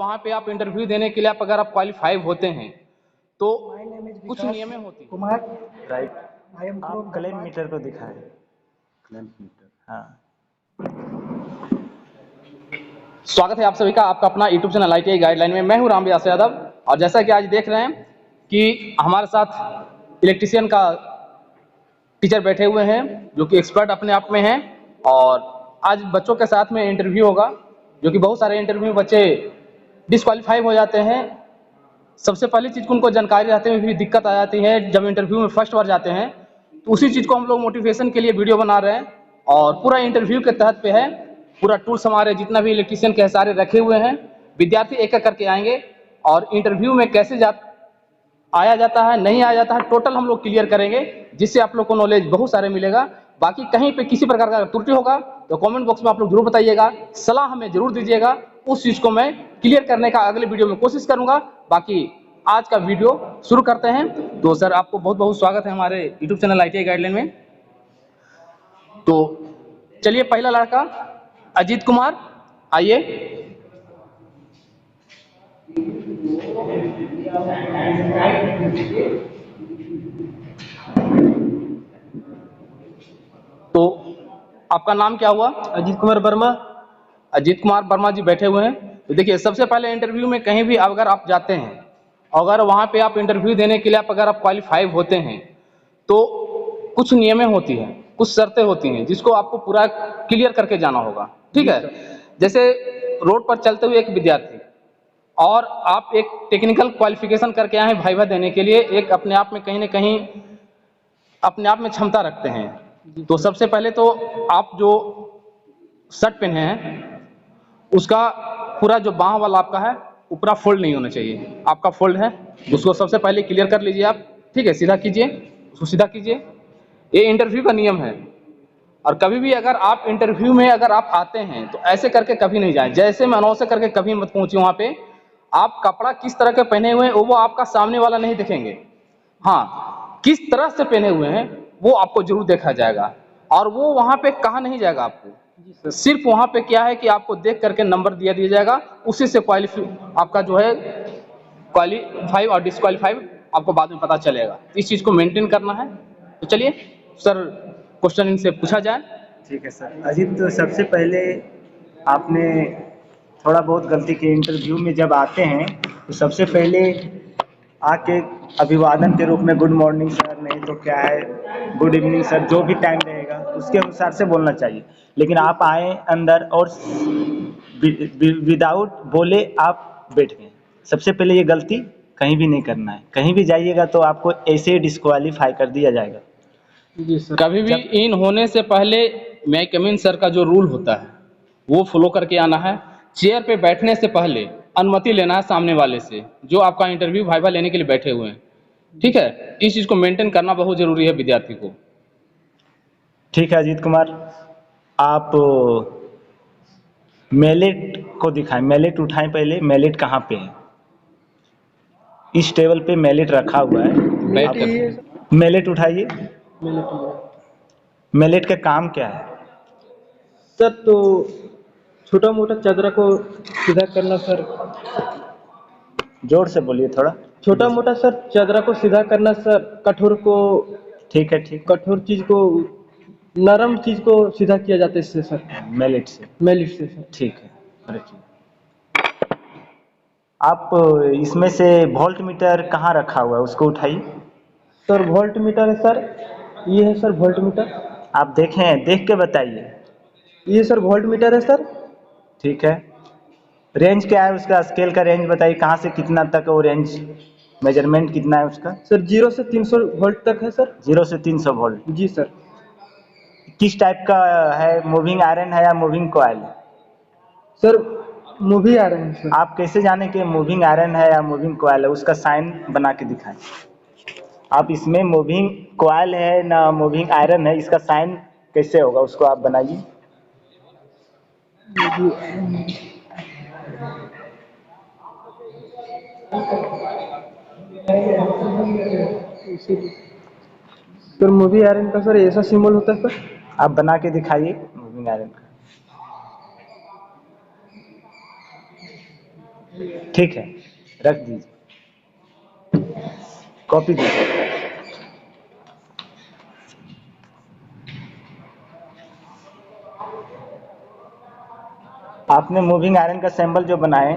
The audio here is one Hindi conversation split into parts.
वहाँ पे आप इंटरव्यू देने के लिए अगर आप क्वालिफाई होते हैं तो कुछ नियमें होती हैं। कुमार, राइट। आई एम आप क्लेम मीटर को दिखाएं। क्लेम मीटर, हाँ। स्वागत है आप सभी का आपका अपना यूट्यूब चैनल ITI गाइडलाइन में। मैं हूं रामव्यास यादव और जैसा कि आज देख रहे हैं कि हमारे साथ इलेक्ट्रीशियन का टीचर बैठे हुए हैं जो कि एक्सपर्ट अपने आप में हैं और आज बच्चों के साथ में इंटरव्यू होगा जो कि बहुत सारे इंटरव्यू में बच्चे डिस्क्वालीफाई हो जाते हैं। सबसे पहली चीज़ को उनको जानकारी रहते हुए भी दिक्कत आ जाती है जब इंटरव्यू में फर्स्ट बार जाते हैं, तो उसी चीज़ को हम लोग मोटिवेशन के लिए वीडियो बना रहे हैं और पूरा इंटरव्यू के तहत पे है। पूरा टूल्स हमारे जितना भी इलेक्ट्रीशियन के सारे रखे हुए हैं, विद्यार्थी एक एक करके आएंगे और इंटरव्यू में कैसे आया जाता है नहीं आया जाता है टोटल हम लोग क्लियर करेंगे, जिससे आप लोग को नॉलेज बहुत सारे मिलेगा। बाकी कहीं पे किसी प्रकार का त्रुटि होगा तो कमेंट बॉक्स में आप लोग जरूर बताइएगा, सलाह हमें जरूर दीजिएगा, उस चीज़ को मैं क्लियर करने का अगले वीडियो में कोशिश करूंगा। बाकी आज का वीडियो शुरू करते हैं। तो सर आपको बहुत बहुत स्वागत है हमारे यूट्यूब चैनल ITI गाइडलाइन में। तो चलिए पहला लड़का अजीत कुमार, आइए। तो आपका नाम क्या हुआ? अजीत कुमार वर्मा। अजीत कुमार वर्मा जी बैठे हुए हैं। तो देखिए सबसे पहले इंटरव्यू में कहीं भी अगर आप जाते हैं, अगर वहाँ पे आप इंटरव्यू देने के लिए अगर आप क्वालिफाई होते हैं तो कुछ नियमें होती हैं, कुछ शर्तें होती हैं जिसको आपको पूरा क्लियर करके जाना होगा। ठीक है, जैसे रोड पर चलते हुए एक विद्यार्थी और आप एक टेक्निकल क्वालिफिकेशन करके आए हैं वाइवा देने के लिए, एक अपने आप में कहीं ना कहीं अपने आप में क्षमता रखते हैं। तो सबसे पहले तो आप जो शर्ट पहने हैं उसका पूरा जो बाँह वाला आपका है ऊपरा फोल्ड नहीं होना चाहिए। आपका फोल्ड है उसको सबसे पहले क्लियर कर लीजिए आप। ठीक है, सीधा कीजिए, उसको सीधा कीजिए। ये इंटरव्यू का नियम है और कभी भी अगर आप इंटरव्यू में अगर आप आते हैं तो ऐसे करके कभी नहीं जाएं, जैसे मैनों से करके कभी मत पहुंचिए। वहाँ पे आप कपड़ा किस तरह के पहने हुए हैं वो आपका सामने वाला नहीं देखेंगे, हाँ किस तरह से पहने हुए हैं वो आपको जरूर देखा जाएगा। और वो वहाँ पे कहा नहीं जाएगा आपको, सिर्फ वहाँ पे क्या है कि आपको देख करके नंबर दिया जाएगा, उसी से आपका जो है क्वालिफाई और डिस्क्वालीफाई आपको बाद में पता चलेगा। इस चीज़ को मेंटेन करना है। तो चलिए सर क्वेश्चन इनसे पूछा जाए। ठीक है सर। अजीत, तो सबसे पहले आपने थोड़ा बहुत गलती की। इंटरव्यू में जब आते हैं तो सबसे पहले आके अभिवादन के रूप में गुड मॉर्निंग सर, नहीं तो क्या है गुड इवनिंग सर, जो भी टाइम रहेगा उसके अनुसार से बोलना चाहिए। लेकिन आप आए अंदर और विदाउट बोले आप बैठ गए। सबसे पहले ये गलती कहीं भी नहीं करना है। कहीं भी जाइएगा तो आपको ऐसे डिस्क्वालीफाई कर दिया जाएगा। जी सर। कभी भी इन होने से पहले मैं कमिन सर का जो रूल होता है वो फॉलो करके आना है। चेयर पे बैठने से पहले अनुमति लेना है सामने वाले से जो आपका इंटरव्यू वाइवा लेने के लिए बैठे हुए हैं। ठीक है, इस चीज़ को मेंटेन करना बहुत जरूरी है विद्यार्थी को। ठीक है अजीत कुमार, आप मैलेट को दिखाएं। मैलेट उठाएं पहले। मैलेट कहाँ पे है? इस टेबल पे मैलेट रखा हुआ है। आप मैलेट उठाइए। मैलेट का काम क्या है? सर तो छोटा मोटा चादरा को सीधा करना सर। जोर से बोलिए थोड़ा। छोटा मोटा सर चादरा को सीधा करना सर। कठोर को, ठीक है, ठीक। कठोर चीज को, नरम चीज को सीधा किया जाता है इससे सर, मैलेट से। मैलिट से सर। ठीक है, रखिए। आप इसमें से वोल्ट मीटर कहाँ रखा हुआ है उसको उठाइए। सर वोल्ट मीटर है सर, ये है सर वोल्ट मीटर। आप देखें, देख के बताइए। ये सर वोल्ट मीटर है सर। ठीक है। रेंज क्या है उसका? स्केल का रेंज बताइए, कहाँ से कितना तक वो रेंज, मेजरमेंट कितना है उसका? सर 0 से 300 वोल्ट तक है सर। 0 से 300 वोल्ट। जी सर। किस टाइप का है? मूविंग आयरन है या मूविंग कॉइल? सर मूवी आ रहे हैं सर। आप कैसे जाने कि मूविंग आयरन है या मूविंग कॉइल है? उसका साइन बना के दिखाएं। आप इसमें मूविंग कॉइल है ना मूविंग आयरन है, इसका साइन कैसे होगा उसको आप बनाइए। सर मूवी आयरन का सर ऐसा सिंबल होता है सर। आप बना के दिखाइए मूविंग आयरन का। ठीक है, रख दीजिए, कॉपी दीजिए। आपने मूविंग आयरन का सैंबल जो बनाए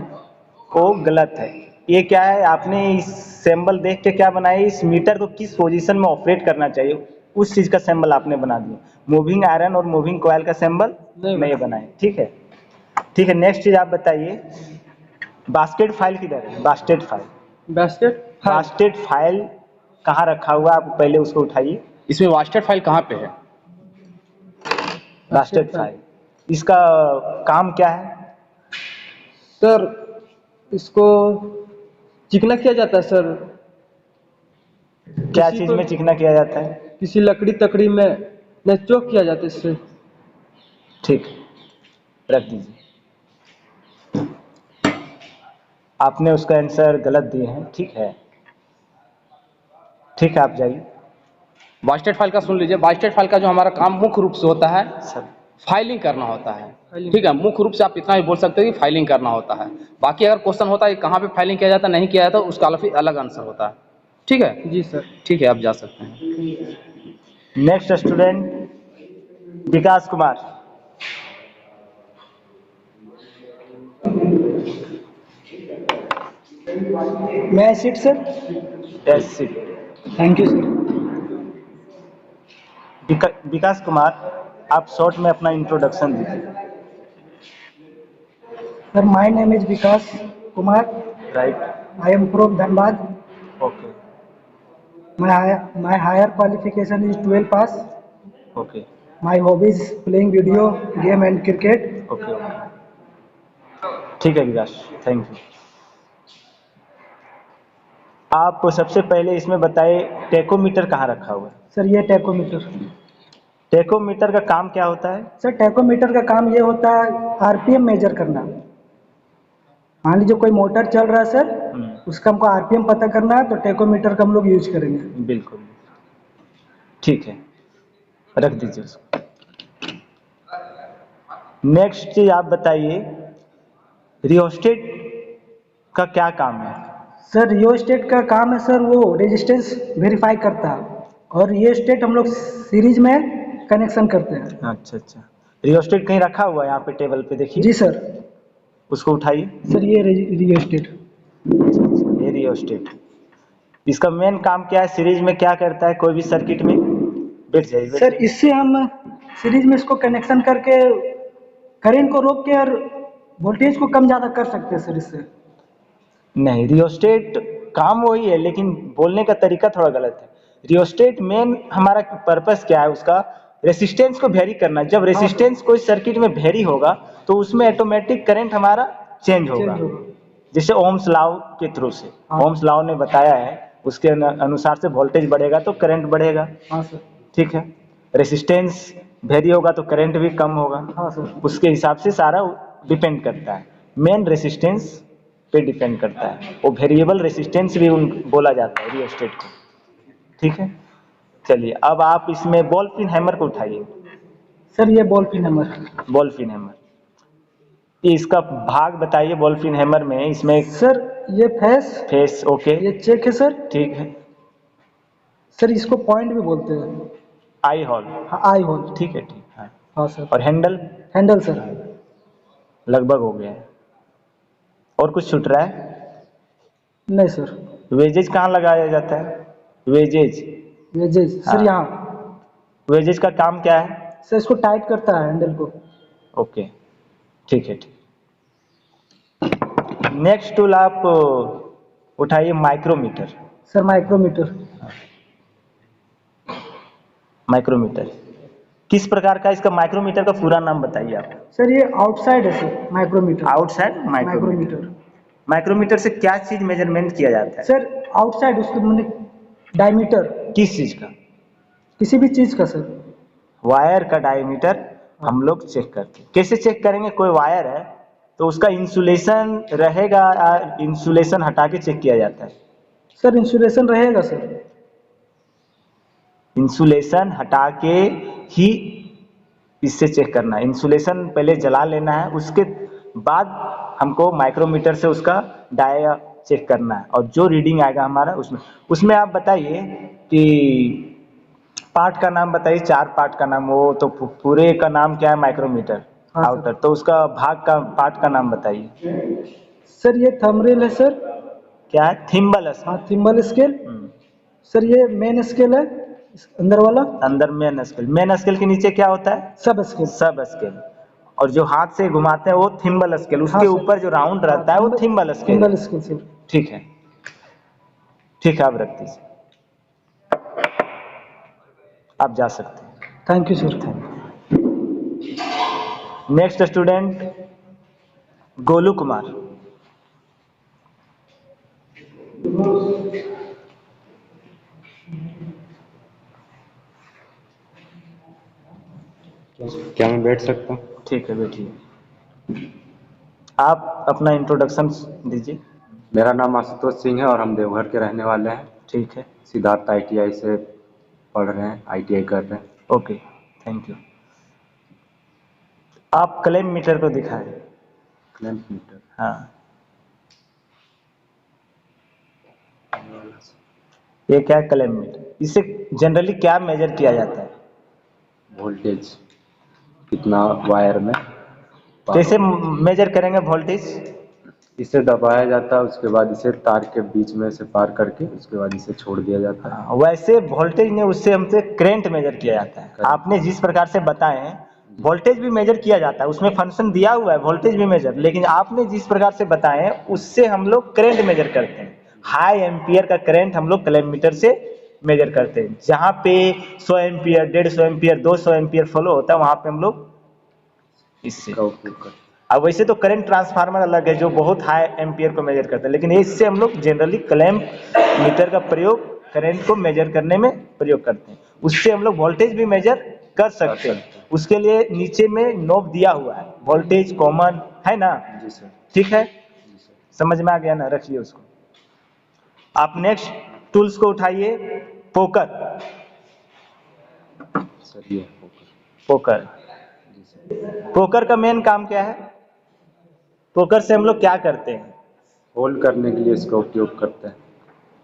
वो गलत है। ये क्या है, आपने इस सैंबल देख के क्या बनाया, इस मीटर को किस पोजीशन में ऑपरेट करना चाहिए उस चीज़ का सैंबल आपने बना दिया। मूविंग आयरन और मूविंग कॉयल का सैंबल नहीं बनाए। ठीक है, ठीक है। नेक्स्ट चीज़ आप बताइए, बास्केट फाइल किधर है? बास्केट फाइल, बास्केट फाइल कहाँ रखा हुआ है? आप पहले उसको उठाइए। इसमें वास्टेड फाइल कहाँ पे है? बास्केट फाइल, इसका काम क्या है? सर इसको चिकना किया जाता है सर। क्या चीज़ में चिकना किया जाता है? किसी लकड़ी तकड़ी में न चौक किया जाता है इससे। ठीक, रख दीजिए। आपने उसका आंसर गलत दिए हैं। ठीक है, ठीक है, आप जाइए। वास्टेड फाइल का सुन लीजिए। वास्टेड फाइल का जो हमारा काम मुख्य रूप से होता है, सर फाइलिंग करना होता है। ठीक है, मुख्य रूप से आप इतना ही बोल सकते हो कि फाइलिंग करना होता है। बाकी अगर क्वेश्चन होता है कहाँ पे फाइलिंग किया जाता है, नहीं किया जाता, उसका अलग आंसर होता है। ठीक है जी सर। ठीक है, आप जा सकते हैं। Next student Vikas Kumar. मैं sit sir. Yes sit. Thank you sir. Vikas Kumar, आप शॉर्ट में अपना इंट्रोडक्शन दीजिए। Sir my name is Vikas Kumar. Right, I am from Dhanbad. Okay, My higher qualification is 12 pass. Okay, My hobbies playing video game and cricket. Okay, okay, ठीक है विकास, थैंक यू। आप सबसे पहले इसमें बताइए टेकोमीटर कहाँ रखा हुआ है? सर ये टैकोमीटर। टेकोमीटर का काम क्या होता है? सर टैकोमीटर का काम ये होता है आरपीएम मेजर करना। मान लीजिए कोई मोटर चल रहा है सर, उसका हमको आरपीएम पता करना है तो टैकोमीटर का हम लोग यूज करेंगे। बिल्कुल, ठीक है, रख दीजिए उसको। नेक्स्ट चीज आप बताइए, रियोस्टेट का क्या काम है? सर रियोस्टेट का काम है सर, वो रेजिस्टेंस वेरीफाई करता है और रियोस्टेट हम लोग सीरीज में कनेक्शन करते हैं। अच्छा अच्छा, रियोस्टेट कहीं रखा हुआ है यहाँ पे टेबल पे, देखिए। जी सर। उसको उठाइए। सर ये रियोस्टेट। ये रियोस्टेट, इसका मेन काम क्या है? सीरीज में क्या करता है? कोई भी सर्किट में बैठ जाइए। सर इससे हम सीरीज में इसको कनेक्शन करके करंट को रोक के और वोल्टेज को कम ज़्यादा कर सकते हैं सर इससे। नहीं, रियोस्टेट काम वही है लेकिन बोलने का तरीका थोड़ा गलत है। रियोस्टेट मेन हमारा पर्पस क्या है? उसका रेसिस्टेंस को वेरी करना। जब रेसिस्टेंस कोई सर्किट में वेरी होगा तो उसमें ऑटोमेटिक करंट हमारा चेंज होगा, जैसे ओम्स लॉ के थ्रू से। ओम्स लॉ ने बताया है, उसके अनुसार से वोल्टेज बढ़ेगा तो करंट बढ़ेगा। हाँ सर। ठीक है, रेसिस्टेंस वेरी होगा तो करंट भी कम होगा। हाँ सर। उसके हिसाब से सारा डिपेंड करता है, मेन रेसिस्टेंस पे डिपेंड करता है। वो वेरिएबल रेसिस्टेंस भी बोला जाता है रियोस्टेट को। ठीक है, चलिए अब आप इसमें बॉल पिन हैमर को उठाइए। सर ये ball pin hammer. Ball pin hammer, ये इसका भाग बताइए। बॉल पिन हैमर में इसमें सर ये फेस ओके, ये चेक है सर। ठीक है। सर इसको पॉइंट भी बोलते हैं। आई होल, हाँ आई होल। ठीक है, ठीक है। हाँ सर। और हैंडल? Handle sir. लगभग हो गया है। और कुछ छूट रहा है? नहीं सर। वेजेज कहाँ लगाया जाता है? वेजेज, वेजेज सर यहाँ। वेजेज का काम क्या है? सर इसको टाइट करता है हैंडल को। ओके, ठीक है, ठीक। नेक्स्ट टूल आप उठाइए, माइक्रोमीटर। Sir micrometer. माइक्रोमीटर किस प्रकार का? इसका माइक्रोमीटर का पूरा नाम बताइए आप। सर ये आउटसाइड है sir micrometer. Outside micrometer. Micrometer से क्या चीज मेजरमेंट किया जाता है? सर आउटसाइड, उसके मतलब डायमीटर। किस चीज का? किसी भी चीज का सर। वायर का डायमीटर हम लोग चेक करते हैं। कैसे चेक करेंगे? कोई वायर है तो उसका इंसुलेशन रहेगा, इंसुलेशन हटा के चेक किया जाता है। सर इंसुलेशन रहेगा सर। इंसुलेशन हटा के ही इससे चेक करना है। इंसुलेशन पहले जला लेना है, उसके बाद हमको माइक्रोमीटर से उसका डाया चेक करना है, और जो रीडिंग आएगा हमारा उसमें आप बताइए कि पार्ट का नाम बताइए, 4 पार्ट का नाम, वो तो पूरे का नाम क्या है, माइक्रोमीटर हाँ सर। आउटर, तो उसका भाग का पार्ट का नाम बताइए। सर ये थंबनेल है सर। क्या है, थिम्बल है। हाँ थिम्बल स्केल। सर ये मेन स्केल है, अंदर वाला। अंदर मेन स्केल के नीचे क्या होता है, सब स्केल। सब स्केल, और जो हाथ से घुमाते हैं वो थिम्बल स्केल, हाँ उसके सर। ऊपर जो राउंड रहता है वो thimble scale. Thimble scale sir. ठीक है, ठीक है, आप रख दीजिए, आप जा सकते हैं। Thank you sir. Next student Golu Kumar. क्या मैं बैठ सकता हूँ? ठीक है, बैठिए, आप अपना इंट्रोडक्शन दीजिए। मेरा नाम आशुतोष सिंह है और हम देवघर के रहने वाले हैं। ठीक है, सिद्धार्थ ITI से पढ़ रहे हैं, ITI कर रहे हैं। Okay, thank you. आप क्लेम मीटर को दिखाएं। क्लैंप मीटर, हाँ, ये क्या है, क्लेम मीटर, इसे जनरली क्या मेजर किया जाता है? वोल्टेज कितना वायर में कैसे मेजर करेंगे वोल्टेज? इसे दबाया जाता है, उसके बाद इसे तार के बीच में से पार करके उसके बाद इसे छोड़ दिया जाता है। हाँ, वैसे वोल्टेज ने उससे हमसे करंट मेजर किया जाता है। आपने जिस प्रकार से बताए हैं वोल्टेज भी मेजर किया जाता है, उसमें फंक्शन दिया हुआ है वोल्टेज भी मेजर, लेकिन आपने जिस प्रकार से बताए हैं उससे हम लोग करंट मेजर करते हैं। हाई एम्पियर का करंट हम लोग क्लेम मीटर से मेजर करते हैं। जहाँ पे 100 एम्पियर, 150 एम्पियर, 200 एम्पियर फ्लो होता है वहाँ पे हम लोग इससे। का उपयोग करते अब वैसे तो करंट ट्रांसफार्मर अलग है जो बहुत हाई एम्पियर को मेजर करता है, लेकिन इससे हम लोग जनरली क्लैंप मीटर का प्रयोग करंट को मेजर करने में प्रयोग करते हैं। उससे हम लोग वोल्टेज भी मेजर कर सकते हैं। उसके लिए नीचे में नोब दिया हुआ है, वोल्टेज कॉमन है ना। हैं। जी सर। ठीक है, जी सर। समझ में आ गया ना, रखिए उसको। आप नेक्स्ट टूल्स को उठाइए, पोकर। सर ये फोकस। पोकर, जी सर। पोकर का मेन काम क्या है? पोकर से हम लोग क्या करते हैं? होल्ड करने के लिए इसका उपयोग करते हैं।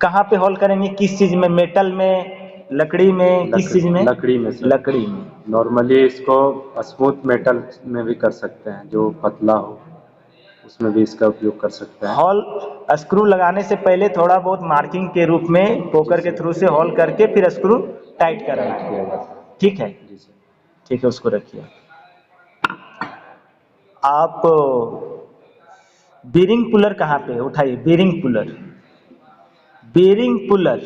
कहाँ पे होल करेंगे, किस चीज में, मेटल में, लकड़ी में, किस चीज में? लकड़ी में सर। लकड़ी में। नॉर्मली इसको स्मूथ मेटल में भी कर सकते हैं, जो पतला हो उसमें भी इसका उपयोग कर सकते हैं। हॉल स्क्रू लगाने से पहले थोड़ा बहुत मार्किंग के रूप में पोकर के थ्रू से हॉल करके फिर स्क्रू टाइट करना है। किया जाता है। ठीक है, जी सर। ठीक है, उसको रखिए। आप बीरिंग पुलर कहाँ पे, उठाइए बीरिंग पुलर। बीरिंग पुलर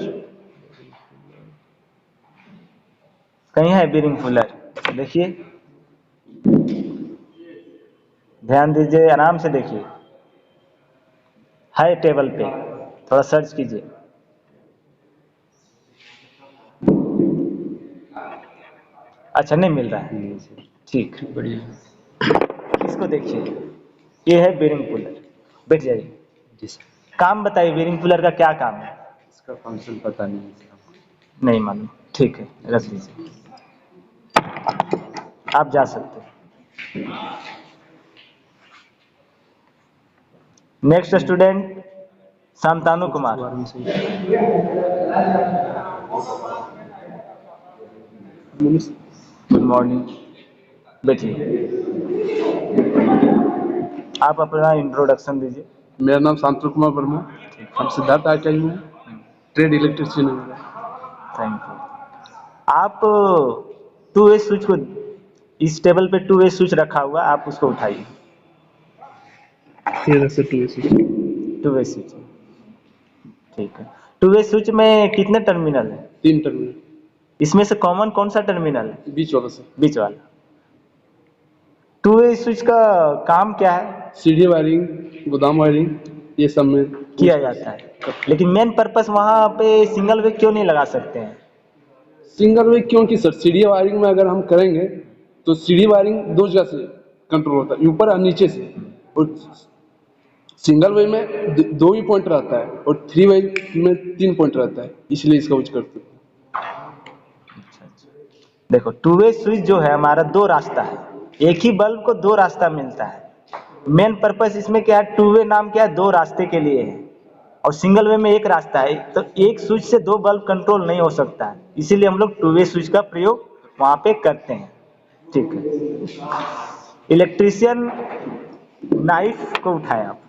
कहीं है? बीरिंग पुलर देखिए, ध्यान दीजिए, आराम से देखिए, है टेबल पे, थोड़ा सर्च कीजिए। अच्छा, नहीं मिल रहा है, नहीं सर। ठीक, बढ़िया। इसको देखिए, ये है बीरिंग पुलर। बैठ जाइए, जी सर। काम बताइए बीरिंग पुलर का क्या काम है? इसका फंक्शन पता नहीं है सर। नहीं मालूम, ठीक है, रख दीजिए, आप जा सकते हैं। Next student Shantanu Kumar. Good morning, बैठिए, आप अपना इंट्रोडक्शन दीजिए। मेरा नाम शांतनु कुमार वर्मा, हम सिद्धार्थ ITI में ट्रेड इलेक्ट्रिशियन है मेरा। Thank you. आप 2 वे स्विच को, इस टेबल पे 2 वे स्विच रखा हुआ, आप उसको उठाइए। ये रहा 2 AC। 2 वे स्विच, ठीक है। 2 वे स्विच में कितने टर्मिनल है? 3 टर्मिनल, इसमें से कॉमन कौन सा टर्मिनल है? बीच वाला से। बीच वाला। 2 वे स्विच का काम क्या है? सीढ़ी वायरिंग, गोदाम वायरिंग, ये सब में किया जाता है, लेकिन मेन पर्पस वहाँ पे सिंगल वे क्यों नहीं लगा सकते हैं? सिंगल वे क्योंकि सर सीढ़ी वायरिंग में अगर हम करेंगे तो सीढ़ी वायरिंग 2 जगह से कंट्रोल होता है, ऊपर और नीचे से। और सिंगल वे में 2 ही पॉइंट रहता है और 3 वे में 3 पॉइंट रहता है, इसलिए इसका यूज करते हैं। देखो, 2 वे स्विच जो है हमारा 2 रास्ता है, एक ही बल्ब को 2 रास्ता मिलता है। मेन पर्पस इसमें क्या है, टू वे नाम क्या है, दो रास्ते के लिए है, और सिंगल वे में एक रास्ता है, तो एक स्विच से दो बल्ब कंट्रोल नहीं हो सकता है, इसीलिए हम लोग टू वे स्विच का प्रयोग वहाँ पे करते हैं। ठीक है, इलेक्ट्रीशियन नाइफ को उठाएं आप,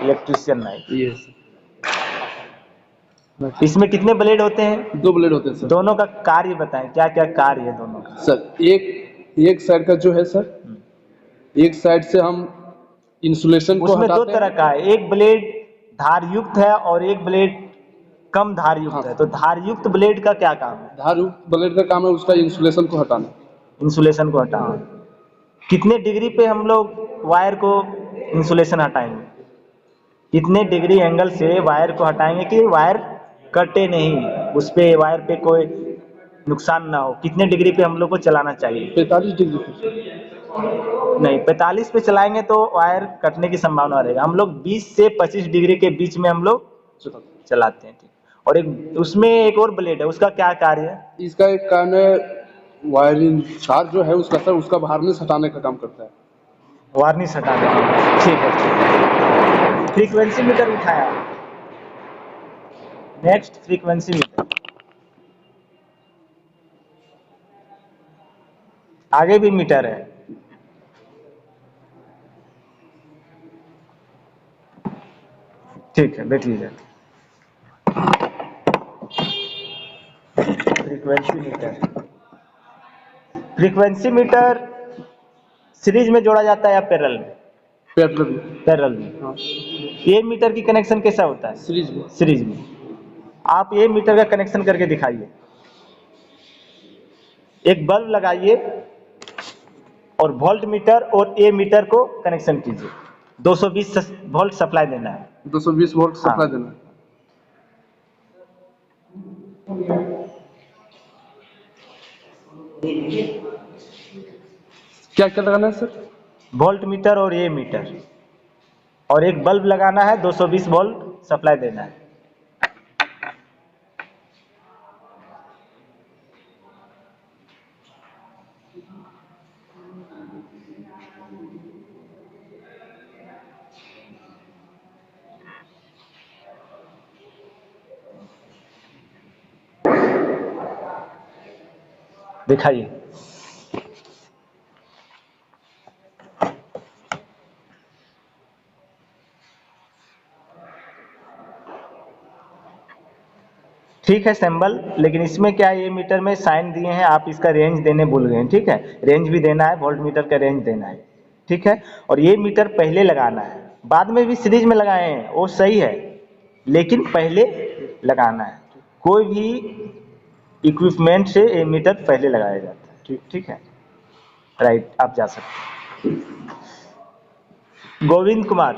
इलेक्ट्रीशियन नाइफ। ये सर इसमें कितने ब्लेड होते हैं? 2 ब्लेड होते हैं सर। दोनों का कार्य बताएं, क्या क्या कार्य है दोनों का? सर एक साइड का जो है सर, एक साइड से हम इंसुलेशन को उसमें दो हटाते तरह हैं। का है, एक ब्लेड धार युक्त है और एक ब्लेड कम धार युक्त हाँ। है, तो धार युक्त ब्लेड का क्या काम है? धार ब्लेड का काम है उसका इंसुलेशन को हटाना। इंसुलेशन को हटाना। कितने डिग्री पे हम लोग वायर को इंसुलेशन हटाएंगे? कितने डिग्री एंगल से वायर को हटाएंगे कि वायर कटे नहीं, उस पे वायर पे कोई नुकसान ना हो? कितने डिग्री पे हम लोग को चलाना चाहिए? 45 डिग्री पे। नहीं, 45 पे चलाएंगे तो वायर कटने की संभावना रहेगा। हम लोग 20 से 25 डिग्री के बीच में हम लोग चलाते हैं। ठीक, और एक उसमें एक और ब्लेड है, उसका क्या कार्य है? इसका एक काम है, वायरिंग तार जो है उसका सर, उसका वार्निश हटाने का काम करता है। वार्निश हटाने का। ठीक है, फ्रीक्वेंसी मीटर उठाया। Next, frequency meter. आगे भी मीटर है। ठीक है, बैठिए। Frequency meter, frequency meter series में जोड़ा जाता है या पैरेलल में? पैरेलल। पैरेलल में। हाँ। ये मीटर की कनेक्शन कैसा होता है? सीरीज में। सीरीज में। आप ये मीटर का कनेक्शन करके दिखाइए। एक बल्ब लगाइए और वोल्ट मीटर और ए मीटर को कनेक्शन कीजिए। 220 वोल्ट सप्लाई देना है। 220 वोल्ट सप्लाई देना है। क्या क्या लगाना है सर? वोल्ट मीटर और ए मीटर, और एक बल्ब लगाना है, 220 वोल्ट सप्लाई देना है। दिखाइए। ठीक है सैंबल, लेकिन इसमें क्या है, ये मीटर में साइन दिए हैं, आप इसका रेंज देने भूल गए हैं। ठीक है, रेंज भी देना है, वोल्ट मीटर का रेंज देना है। ठीक है, और ये मीटर पहले लगाना है, बाद में भी सीरीज में लगाए हैं वो सही है, लेकिन पहले लगाना है। कोई भी इक्विपमेंट से ये मीटर पहले लगाया जाता है। ठीक, ठीक है, राइट, आप जा सकते हैं। Govind Kumar.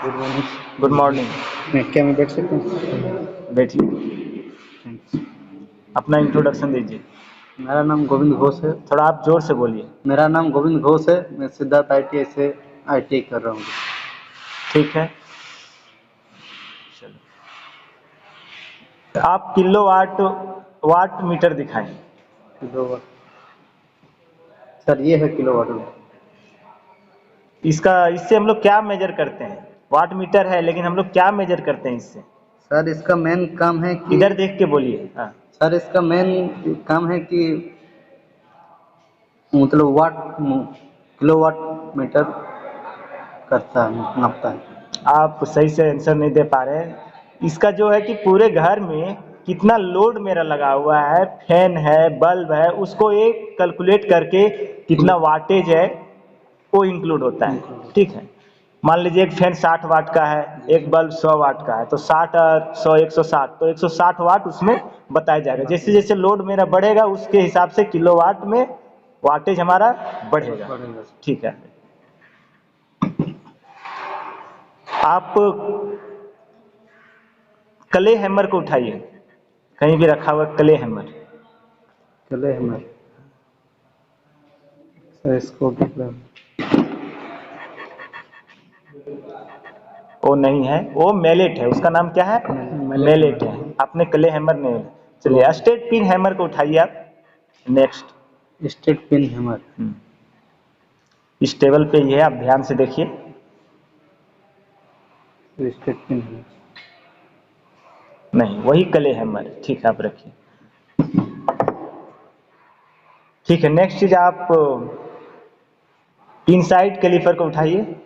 Good morning. Good morning. क्या मैं बैठ सकता हूँ? बैठिए, अपना इंट्रोडक्शन दीजिए। मेरा नाम गोविंद घोष है। थोड़ा आप जोर से बोलिए। मेरा नाम गोविंद घोष है, मैं सिद्धार्थ ITI से ITI कर रहा हूँ। ठीक है, चलो आप किलोवाट वाट मीटर दिखाएं। किलोवाट सर, ये है किलोवाट में। इससे हम लोग क्या मेजर करते हैं? वाट मीटर है, लेकिन हम लोग क्या मेजर करते हैं इससे? सर इसका मेन काम है कि इधर देख के बोलिए। हाँ, सर इसका मेन काम है कि मतलब किलोवाट मीटर करता है, नापता है। आप सही से आंसर नहीं दे पा रहे हैं। इसका जो है कि पूरे घर में कितना लोड मेरा लगा हुआ है, फैन है, बल्ब है, उसको एक कैलकुलेट करके कितना वाटेज है वो इंक्लूड होता है। ठीक है, मान लीजिए एक फैन 60 वाट का है, एक बल्ब 100 वाट का है, तो 60 और 100 160, तो 160 वाट उसमें बताया जाएगा। जैसे जैसे लोड मेरा बढ़ेगा उसके हिसाब से किलोवाट में वाटेज हमारा बढ़ेगा। ठीक है, आप क्ले हैमर को उठाइए, कहीं भी रखा हुआ क्ले हैमर। चले हमें सर इसको वो नहीं है, वो मैलेट है, उसका नाम क्या है? मैलेट है। आपने क्ले हैमर नहीं, चलिए स्ट्रेट पिन हैमर को उठाइए आप। Next straight pin hammer. इस टेबल पे ये है, आप ध्यान से देखिए। स्ट्रेट पिन हैमर नहीं, वही क्ले हैमर। ठीक है, आप रखिए। ठीक है, नेक्स्ट चीज आप इनसाइड कैलीपर को उठाइए।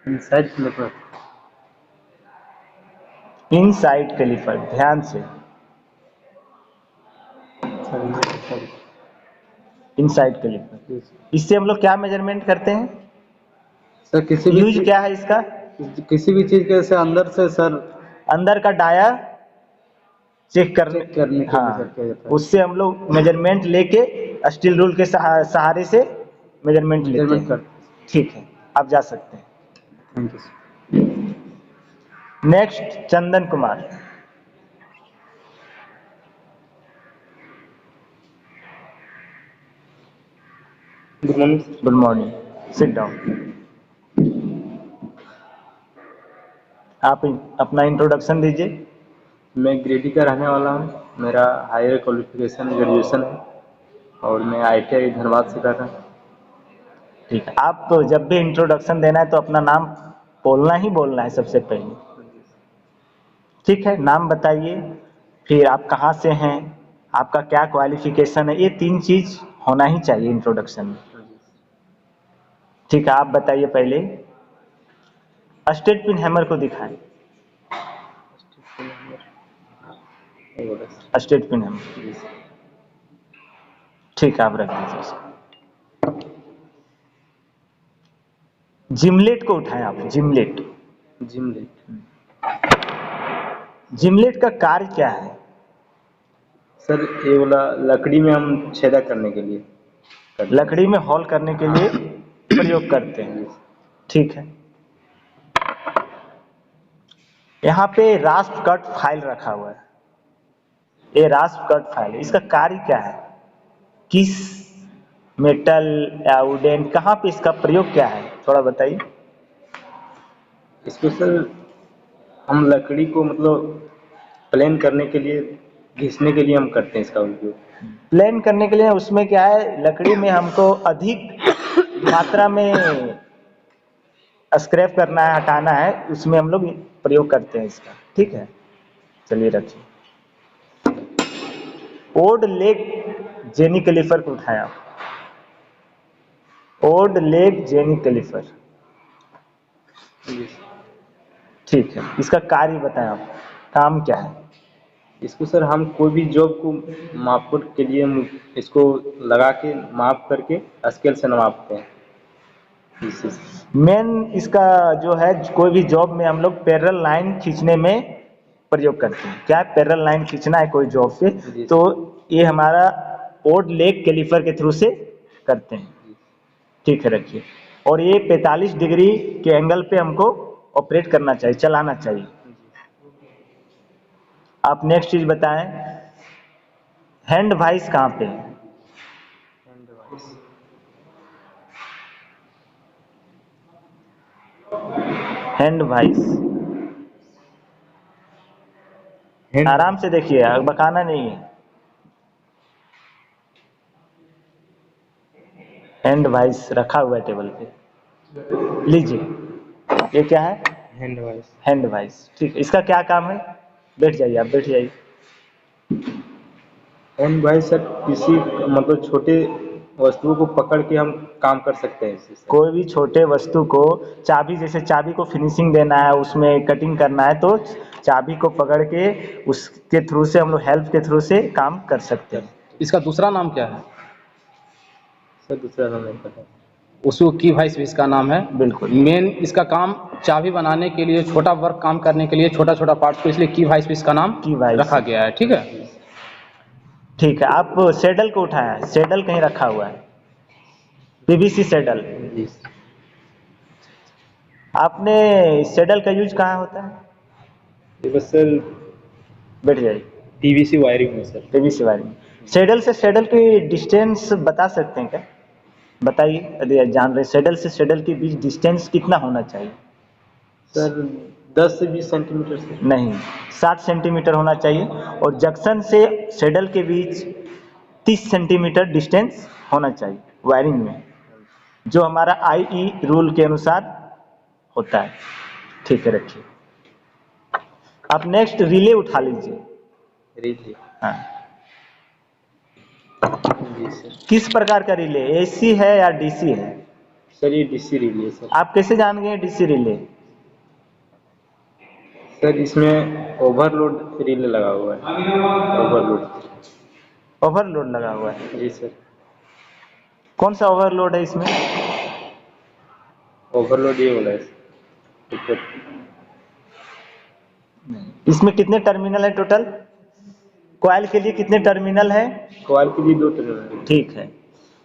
Inside calliper. इनसाइड कैलीपर, ध्यान से। इनसाइड कैलीपर, इससे हम लोग क्या मेजरमेंट करते हैं सर? किसी भी यूज क्या है इसका? किसी भी चीज के से अंदर से सर, अंदर का डाया चेक करने के लिए हाँ, सर क्या जाता है? उससे हम लोग मेजरमेंट लेके स्टील रूल के सहारे से मेजरमेंट लेते हैं। करते ठीक है, आप जा सकते हैं। Thank you sir. Next Chandan Kumar. Good morning sir. Good morning, sit down. आप अपना इंट्रोडक्शन दीजिए। मैं गिरिडीह का रहने वाला हूँ। मेरा हायर क्वालिफिकेशन ग्रेजुएशन है और मैं ITI धनबाद से कर रहा हूँ। ठीक है, आप तो जब भी इंट्रोडक्शन देना है तो अपना नाम बोलना ही बोलना है सबसे पहले। ठीक है, नाम बताइए, फिर आप कहाँ से हैं, आपका क्या क्वालिफिकेशन है, ये 3 चीज होना ही चाहिए इंट्रोडक्शन में। ठीक है, आप बताइए पहले। स्ट्रेट पिन हैमर को दिखाएं। स्ट्रेट पिन हैमर, ठीक है, आप रख दीजिए उसको। जिमलेट को उठाएं आप। जिमलेट, जिमलेट का कार्य क्या है? सर ये वाला लकड़ी में हम छेदा करने के लिए, लकड़ी में होल करने के लिए प्रयोग करते हैं। ठीक है, यहाँ पे रास्प कट फाइल रखा हुआ है। ये रास्प कट फाइल है, इसका कार्य क्या है? किस मेटल या वुडन, कहाँ पे इसका प्रयोग क्या है, थोड़ा बताइए। इसको सर हम लकड़ी को मतलब प्लेन करने के लिए, घिसने के लिए हम करते हैं इसका उपयोग। प्लेन करने के लिए उसमें क्या है, लकड़ी में हमको अधिक मात्रा में स्क्रैप करना है, हटाना है, उसमें हम लोग प्रयोग करते हैं इसका। ठीक है, चलिए रखिए। ओड लेग जेनी कैलीपर को उठाया। ओड लेग जेनी कैलीपर, ठीक है, इसका कार्य बताएं आप, काम क्या है? इसको सर हम कोई भी जॉब को माप के लिए हम इसको लगा के माप करके स्केल से नापते हैं। मेन इसका जो है, कोई भी जॉब में हम लोग पैरेलल लाइन खींचने में प्रयोग करते हैं। क्या पैरेलल लाइन खींचना है कोई जॉब पे, तो ये हमारा ओड लेग कैलीपर के थ्रू से करते हैं। ठीक है, रखिए। और ये 45 डिग्री के एंगल पे हमको ऑपरेट करना चाहिए, चलाना चाहिए। आप नेक्स्ट चीज बताएं, हैंड वाइस कहाँ पे है? हैंड वाइस, आराम से देखिए, बकाना नहीं है। हैंड वाइस रखा हुआ है टेबल पे, लीजिए। ये क्या है? Hand vice. हैंड वाइस, ठीक है। इसका क्या काम है? बैठ जाइए, आप बैठ जाइए। हैंड वाइस सर किसी मतलब छोटे वस्तुओं को पकड़ के हम काम कर सकते हैं इससे। कोई भी छोटे वस्तु को, चाबी, जैसे चाबी को फिनिशिंग देना है, उसमें कटिंग करना है, तो चाबी को पकड़ के उसके थ्रू से हम लोग हेल्प के थ्रू से काम कर सकते हैं। इसका दूसरा नाम क्या है? सर दूसरा नाम नहीं पता। उसको की वाइस भी इसका नाम है। बिल्कुल। मेन इसका काम चाबी बनाने के लिए, छोटा वर्क काम करने के लिए, छोटा छोटा पार्ट्स को, इसलिए की वाइस भी इसका नाम की वाइस रखा गया है। ठीक है, ठीक है। आप सेडल को उठाया है, सेडल कहीं रखा हुआ है, पीवीसी सेडल। आपने सेडल का यूज कहाँ होता है? ये बस सर बैठ जाइए। पीवीसी वायरिंग में सर। PVC wiring. सेडल से सेडल की डिस्टेंस बता सकते हैं क्या? बताइए, यदि जान रहे, सेडल से सेडल के बीच डिस्टेंस कितना होना चाहिए? सर 10 से 20 सेंटीमीटर से नहीं, 60 सेंटीमीटर होना चाहिए, और जंक्शन से सेडल के बीच 30 सेंटीमीटर डिस्टेंस होना चाहिए वायरिंग में, जो हमारा IE रूल के अनुसार होता है। ठीक है, रखिए। आप नेक्स्ट रिले उठा लीजिए। रिले। हाँ, जी सर। किस प्रकार का रिले, AC है या DC है? सर ये DC रिले है सर। आप कैसे जान गए DC रिले? सर इसमें ओवरलोड रिले लगा हुआ है। ओवरलोड लगा हुआ है। जी सर। कौन सा ओवरलोड है इसमें? ओवरलोड ये वाला है सर। इसमें कितने टर्मिनल है टोटल? कॉइल के लिए कितने टर्मिनल है? कॉइल के लिए 2 टर्मिनल। ठीक है।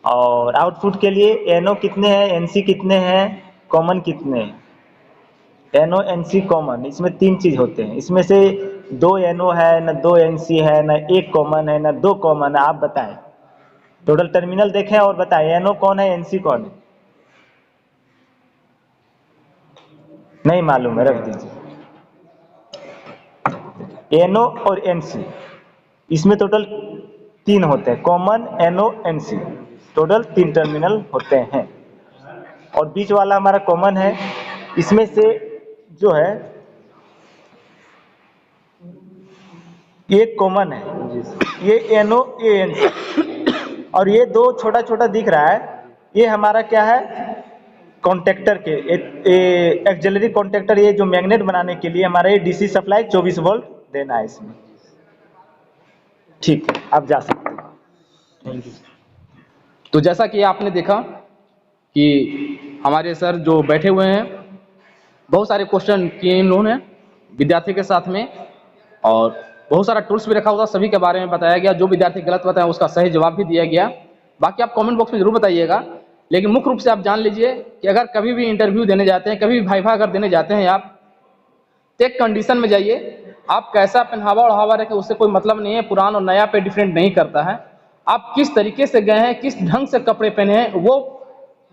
और आउटपुट के लिए NO कितने हैं, NC कितने हैं, कॉमन कितने हैं? NO NC कॉमन, इसमें 3 चीज होते हैं। इसमें से 2 NO है, न 2 NC है, न 1 कॉमन है, न 2 कॉमन है। आप बताएं, टोटल टर्मिनल देखें और बताएं NO कौन है, NC कौन है? नहीं मालूम है, रख दीजिए। NO और NC, इसमें टोटल 3 होते हैं, common, NO, NC, total 3 terminal होते हैं। और बीच वाला हमारा कॉमन है। इसमें से जो है ये कॉमन है, ये NO, ये NC, और ये 2 छोटा छोटा दिख रहा है, ये हमारा क्या है, कॉन्टेक्टर के एक्सिलरी कॉन्टेक्टर। ये जो मैग्नेट बनाने के लिए हमारा ये DC सप्लाई 24 वोल्ट देना है इसमें। ठीक है, आप जा सकते हैं। Thank you. तो जैसा कि आपने देखा कि हमारे सर जो बैठे हुए हैं, बहुत सारे क्वेश्चन किए इन लोगों ने विद्यार्थी के साथ में, और बहुत सारा टूल्स भी रखा हुआ, सभी के बारे में बताया गया। जो विद्यार्थी गलत बताया उसका सही जवाब भी दिया गया। बाकी आप कमेंट बॉक्स में जरूर बताइएगा, लेकिन मुख्य रूप से आप जान लीजिए कि अगर कभी भी इंटरव्यू देने जाते हैं, कभी भी वाइवा अगर देने जाते हैं आप, तो एक कंडीशन में जाइए। आप कैसा पहनावा ओढ़ावा रखें उससे कोई मतलब नहीं है, पुराना और नया पे डिफरेंट नहीं करता है। आप किस तरीके से गए हैं, किस ढंग से कपड़े पहने हैं, वो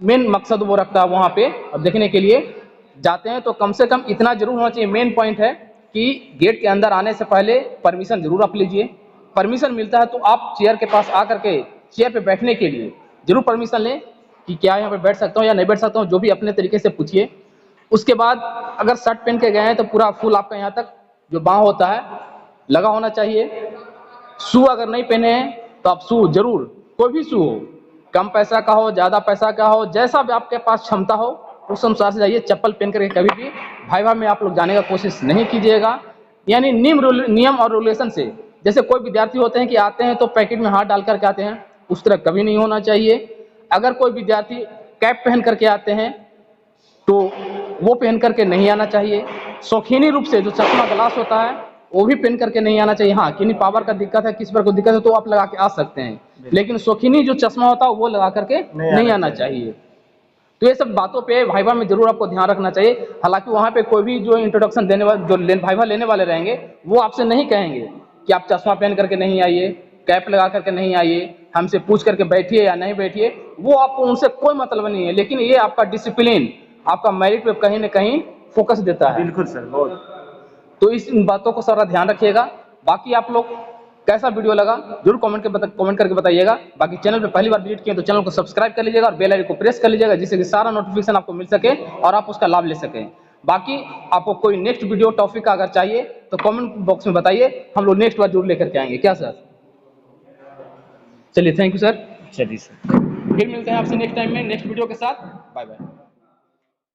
मेन मकसद वो रखता है वहाँ पे। अब देखने के लिए जाते हैं तो कम से कम इतना जरूर होना चाहिए, मेन पॉइंट है कि गेट के अंदर आने से पहले परमिशन जरूर आप लीजिए। परमिशन मिलता है तो आप चेयर के पास आकर के चेयर पे बैठने के लिए जरूर परमिशन लें कि क्या यहाँ पे बैठ सकता हूँ या नहीं बैठ सकता हूँ, जो भी अपने तरीके से पूछिए। उसके बाद अगर शर्ट पहन के गए हैं तो पूरा फुल आपका यहाँ तक जो बाँह होता है लगा होना चाहिए। शू अगर नहीं पहने हैं तो आप शू जरूर, कोई भी शू हो, कम पैसा का हो, ज़्यादा पैसा का हो, जैसा भी आपके पास क्षमता हो उस अनुसार से जाइए। चप्पल पहन करके कभी भी वाइवा में आप लोग जाने का कोशिश नहीं कीजिएगा। यानी नियम और रेगुलेशन से, जैसे कोई विद्यार्थी होते हैं कि आते हैं तो पैकेट में हाथ डाल करके आते हैं, उस तरह कभी नहीं होना चाहिए। अगर कोई विद्यार्थी कैप पहन करके आते हैं तो वो पहन करके नहीं आना चाहिए। शौकीनी रूप से जो चश्मा ग्लास होता है वो भी पहन करके नहीं आना चाहिए। हाँ, किन्हीं पावर का दिक्कत है, किस पर कोई दिक्कत है तो आप लगा के आ सकते हैं, लेकिन शौकीनी जो चश्मा होता है वो लगा करके नहीं आना चाहिए। तो ये सब बातों पे वाइवा में जरूर आपको ध्यान रखना चाहिए। हालांकि वहाँ पे कोई भी जो इंट्रोडक्शन देने वाले, जो वाइवा लेने वाले रहेंगे, वो आपसे नहीं कहेंगे कि आप चश्मा पहन करके नहीं आइए, कैप लगा करके नहीं आइए, हमसे पूछ करके बैठिए या नहीं बैठिए, वो आपको उनसे कोई मतलब नहीं है। लेकिन ये आपका डिसिप्लिन, आपका मेरिट पे कहीं ना कहीं फोकस देता है। बिल्कुल सर, बहुत। तो इस बातों को सारा ध्यान रखिएगा। बाकी आप लोग कैसा वीडियो लगा जरूर कमेंट करके बताइएगा। बाकी चैनल पे पहली बार विजिट किए तो चैनल को सब्सक्राइब कर लीजिएगा और बेल आइकन को प्रेस कर लीजिएगा, जिससे कि सारा नोटिफिकेशन आपको मिल सके और आप उसका लाभ ले सकें। बाकी आपको कोई नेक्स्ट वीडियो टॉपिक का अगर चाहिए तो कमेंट बॉक्स में बताइए, हम लोग नेक्स्ट बार जरूर लेकर के आएंगे। क्या सर? चलिए, थैंक यू सर। चलिए सर, फिर मिलते हैं आपसे नेक्स्ट टाइम में नेक्स्ट वीडियो के साथ। Bye bye.